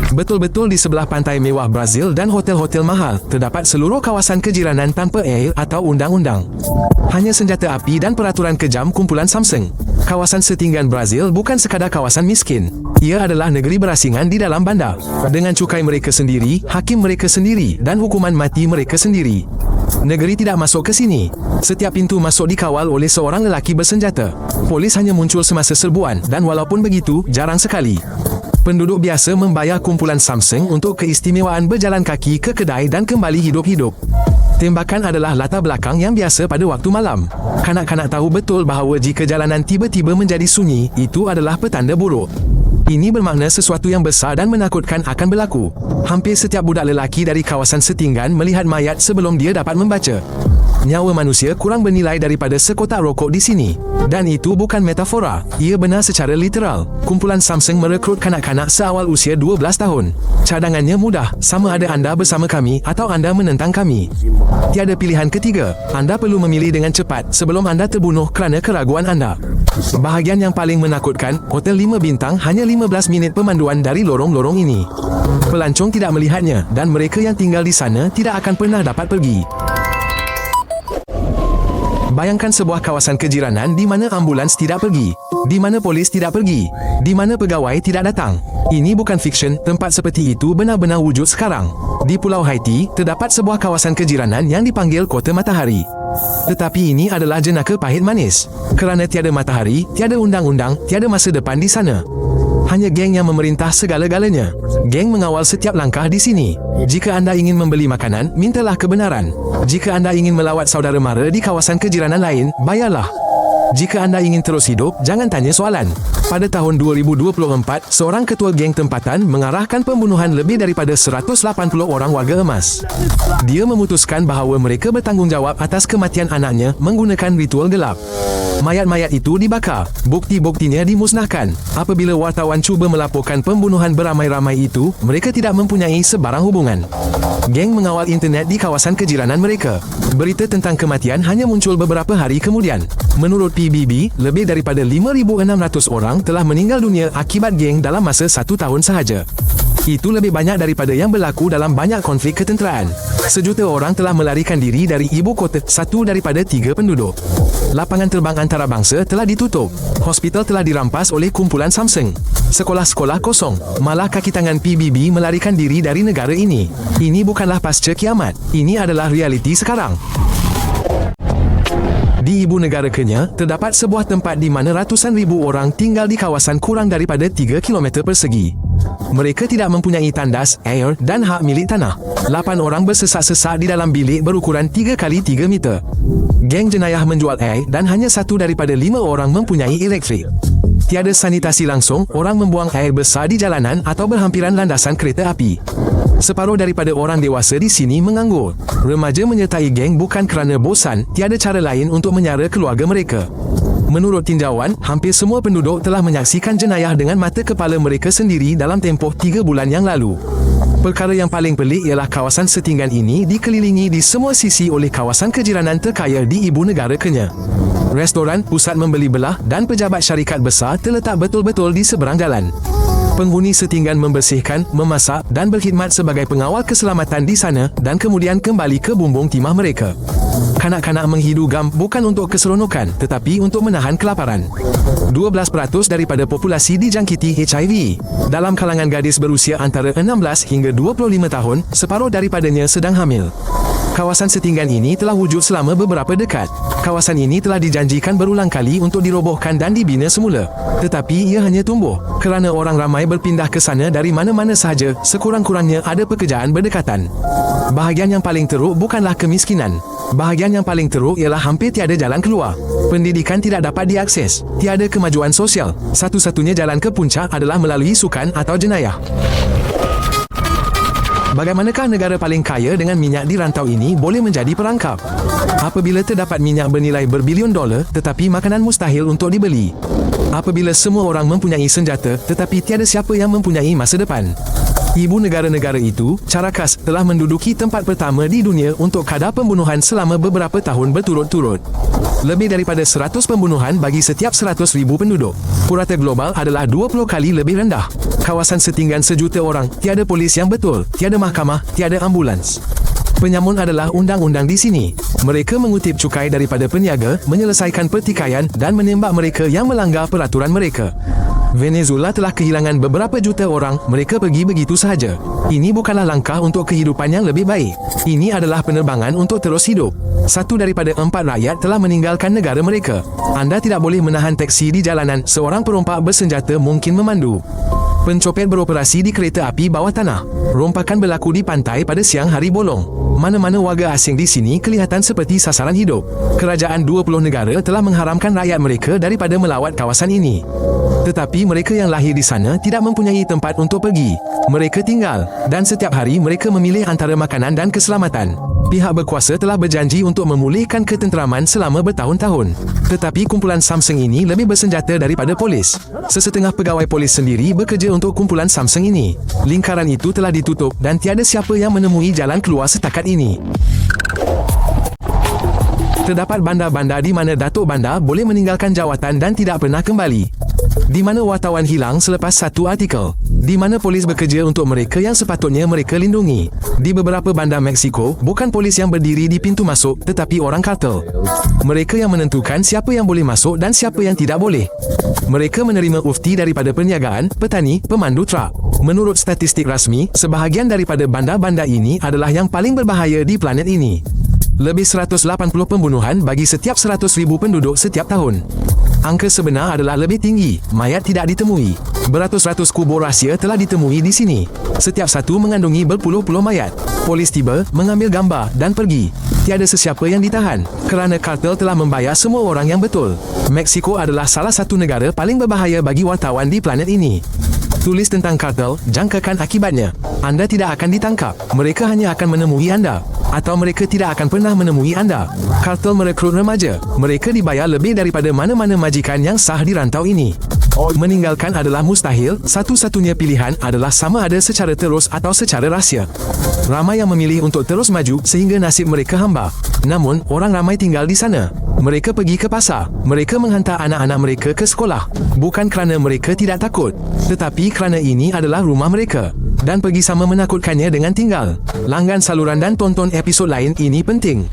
Betul-betul di sebelah pantai mewah Brazil dan hotel-hotel mahal, terdapat seluruh kawasan kejiranan tanpa air atau undang-undang. Hanya senjata api dan peraturan kejam kumpulan Samsung. Kawasan setinggan Brazil bukan sekadar kawasan miskin. Ia adalah negeri berasingan di dalam bandar. Dengan cukai mereka sendiri, hakim mereka sendiri dan hukuman mati mereka sendiri. Negeri tidak masuk ke sini. Setiap pintu masuk dikawal oleh seorang lelaki bersenjata. Polis hanya muncul semasa serbuan dan walaupun begitu, jarang sekali. Penduduk biasa membayar kumpulan Samsung untuk keistimewaan berjalan kaki ke kedai dan kembali hidup-hidup. Tembakan adalah latar belakang yang biasa pada waktu malam. Kanak-kanak tahu betul bahawa jika jalanan tiba-tiba menjadi sunyi, itu adalah petanda buruk. Ini bermakna sesuatu yang besar dan menakutkan akan berlaku. Hampir setiap budak lelaki dari kawasan setinggan melihat mayat sebelum dia dapat membaca. Nyawa manusia kurang bernilai daripada sekotak rokok di sini. Dan itu bukan metafora. Ia benar secara literal. Kumpulan Samsung merekrut kanak-kanak seawal usia 12 tahun. Cadangannya mudah. Sama ada anda bersama kami atau anda menentang kami. Tiada pilihan ketiga. Anda perlu memilih dengan cepat sebelum anda terbunuh kerana keraguan anda. Bahagian yang paling menakutkan, Hotel 5 Bintang hanya 15 minit pemanduan dari lorong-lorong ini. Pelancong tidak melihatnya dan mereka yang tinggal di sana tidak akan pernah dapat pergi. Bayangkan sebuah kawasan kejiranan di mana ambulans tidak pergi, di mana polis tidak pergi, di mana pegawai tidak datang. Ini bukan fiksyen, tempat seperti itu benar-benar wujud sekarang. Di Pulau Haiti, terdapat sebuah kawasan kejiranan yang dipanggil Kota Matahari. Tetapi ini adalah jenaka pahit manis. Kerana tiada matahari, tiada undang-undang, tiada masa depan di sana. Hanya geng yang memerintah segala-galanya. Geng mengawal setiap langkah di sini. Jika anda ingin membeli makanan, mintalah kebenaran. Jika anda ingin melawat saudara mara di kawasan kejiranan lain, bayarlah. Jika anda ingin terus hidup, jangan tanya soalan. Pada tahun 2024, seorang ketua geng tempatan mengarahkan pembunuhan lebih daripada 180 orang warga emas. Dia memutuskan bahawa mereka bertanggungjawab atas kematian anaknya menggunakan ritual gelap. Mayat-mayat itu dibakar, bukti-buktinya dimusnahkan. Apabila wartawan cuba melaporkan pembunuhan beramai-ramai itu, mereka tidak mempunyai sebarang hubungan. Geng mengawal internet di kawasan kejiranan mereka. Berita tentang kematian hanya muncul beberapa hari kemudian. Menurut PBB, lebih daripada 5,600 orang telah meninggal dunia akibat geng dalam masa 1 tahun sahaja. Itu lebih banyak daripada yang berlaku dalam banyak konflik ketenteraan. 1 juta orang telah melarikan diri dari ibu kota, 1 daripada 3 penduduk. Lapangan terbang antarabangsa telah ditutup. Hospital telah dirampas oleh kumpulan Samsung. Sekolah-sekolah kosong. Malah kaki tangan PBB melarikan diri dari negara ini. Ini bukanlah pasca kiamat. Ini adalah realiti sekarang. Di ibu negara Kenya, terdapat sebuah tempat di mana ratusan ribu orang tinggal di kawasan kurang daripada 3 km persegi. Mereka tidak mempunyai tandas, air dan hak milik tanah. 8 orang bersesak-sesak di dalam bilik berukuran 3 kali 3 meter. Geng jenayah menjual air dan hanya 1 daripada 5 orang mempunyai elektrik. Tiada sanitasi langsung, orang membuang air besar di jalanan atau berhampiran landasan kereta api. Separuh daripada orang dewasa di sini menganggur. Remaja menyertai geng bukan kerana bosan, tiada cara lain untuk menyara keluarga mereka. Menurut tinjauan, hampir semua penduduk telah menyaksikan jenayah dengan mata kepala mereka sendiri dalam tempoh 3 bulan yang lalu. Perkara yang paling pelik ialah kawasan setinggan ini dikelilingi di semua sisi oleh kawasan kejiranan terkaya di ibu negara Kenya. Restoran, pusat membeli belah dan pejabat syarikat besar terletak betul-betul di seberang jalan. Penghuni setinggan membersihkan, memasak dan berkhidmat sebagai pengawal keselamatan di sana dan kemudian kembali ke bumbung timah mereka. Kanak-kanak menghidu gam bukan untuk keseronokan tetapi untuk menahan kelaparan. 12% daripada populasi dijangkiti HIV. Dalam kalangan gadis berusia antara 16 hingga 25 tahun, separuh daripadanya sedang hamil. Kawasan setinggan ini telah wujud selama beberapa dekad. Kawasan ini telah dijanjikan berulang kali untuk dirobohkan dan dibina semula. Tetapi ia hanya tumbuh kerana orang ramai berpindah ke sana dari mana-mana sahaja, sekurang-kurangnya ada pekerjaan berdekatan. Bahagian yang paling teruk bukanlah kemiskinan. Bahagian yang paling teruk ialah hampir tiada jalan keluar. Pendidikan tidak dapat diakses. Tiada kemajuan sosial. Satu-satunya jalan ke puncak adalah melalui sukan atau jenayah. Bagaimanakah negara paling kaya dengan minyak di rantau ini boleh menjadi perangkap? Apabila terdapat minyak bernilai berbilion dolar tetapi makanan mustahil untuk dibeli. Apabila semua orang mempunyai senjata tetapi tiada siapa yang mempunyai masa depan. Ibu negara-negara itu, Caracas, telah menduduki tempat pertama di dunia untuk kadar pembunuhan selama beberapa tahun berturut-turut. Lebih daripada 100 pembunuhan bagi setiap 100,000 penduduk. Purata global adalah 20 kali lebih rendah. Kawasan setinggan sejuta orang, tiada polis yang betul, tiada mahkamah, tiada ambulans. Penyamun adalah undang-undang di sini. Mereka mengutip cukai daripada peniaga, menyelesaikan pertikaian dan menembak mereka yang melanggar peraturan mereka. Venezuela telah kehilangan beberapa juta orang, mereka pergi begitu sahaja. Ini bukanlah langkah untuk kehidupan yang lebih baik. Ini adalah penerbangan untuk terus hidup. 1 daripada 4 rakyat telah meninggalkan negara mereka. Anda tidak boleh menahan teksi di jalanan, seorang perompak bersenjata mungkin memandu. Pencopet beroperasi di kereta api bawah tanah. Rompakan berlaku di pantai pada siang hari bolong. Mana-mana warga asing di sini kelihatan seperti sasaran hidup. Kerajaan 20 negara telah mengharamkan rakyat mereka daripada melawat kawasan ini. Tetapi mereka yang lahir di sana tidak mempunyai tempat untuk pergi. Mereka tinggal, dan setiap hari mereka memilih antara makanan dan keselamatan. Pihak berkuasa telah berjanji untuk memulihkan ketenteraman selama bertahun-tahun. Tetapi kumpulan Samsung ini lebih bersenjata daripada polis. Sesetengah pegawai polis sendiri bekerja untuk kumpulan Samsung ini. Lingkaran itu telah ditutup dan tiada siapa yang menemui jalan keluar setakat ini. Terdapat bandar-bandar di mana Datuk Bandar boleh meninggalkan jawatan dan tidak pernah kembali. Di mana wartawan hilang selepas satu artikel. Di mana polis bekerja untuk mereka yang sepatutnya mereka lindungi. Di beberapa bandar Meksiko, bukan polis yang berdiri di pintu masuk, tetapi orang kartel. Mereka yang menentukan siapa yang boleh masuk dan siapa yang tidak boleh. Mereka menerima ufti daripada perniagaan, petani, pemandu trak. Menurut statistik rasmi, sebahagian daripada bandar-bandar ini adalah yang paling berbahaya di planet ini. Lebih 180 pembunuhan bagi setiap 100,000 penduduk setiap tahun. Angka sebenar adalah lebih tinggi, mayat tidak ditemui. Beratus-ratus kubur rahsia telah ditemui di sini. Setiap satu mengandungi berpuluh-puluh mayat. Polis tiba, mengambil gambar dan pergi. Tiada sesiapa yang ditahan, kerana kartel telah membayar semua orang yang betul. Meksiko adalah salah satu negara paling berbahaya bagi wartawan di planet ini. Tulis tentang kartel, jangkakan akibatnya. Anda tidak akan ditangkap. Mereka hanya akan menemui anda. Atau mereka tidak akan pernah menemui anda. Kartel merekrut remaja. Mereka dibayar lebih daripada mana-mana majikan yang sah di rantau ini. Meninggalkan adalah mustahil, satu-satunya pilihan adalah sama ada secara terus atau secara rahsia. Ramai yang memilih untuk terus maju sehingga nasib mereka hamba. Namun, orang ramai tinggal di sana. Mereka pergi ke pasar. Mereka menghantar anak-anak mereka ke sekolah. Bukan kerana mereka tidak takut, tetapi kerana ini adalah rumah mereka. Dan pergi sama menakutkannya dengan tinggal. Langgan saluran dan tonton episod lain ini penting.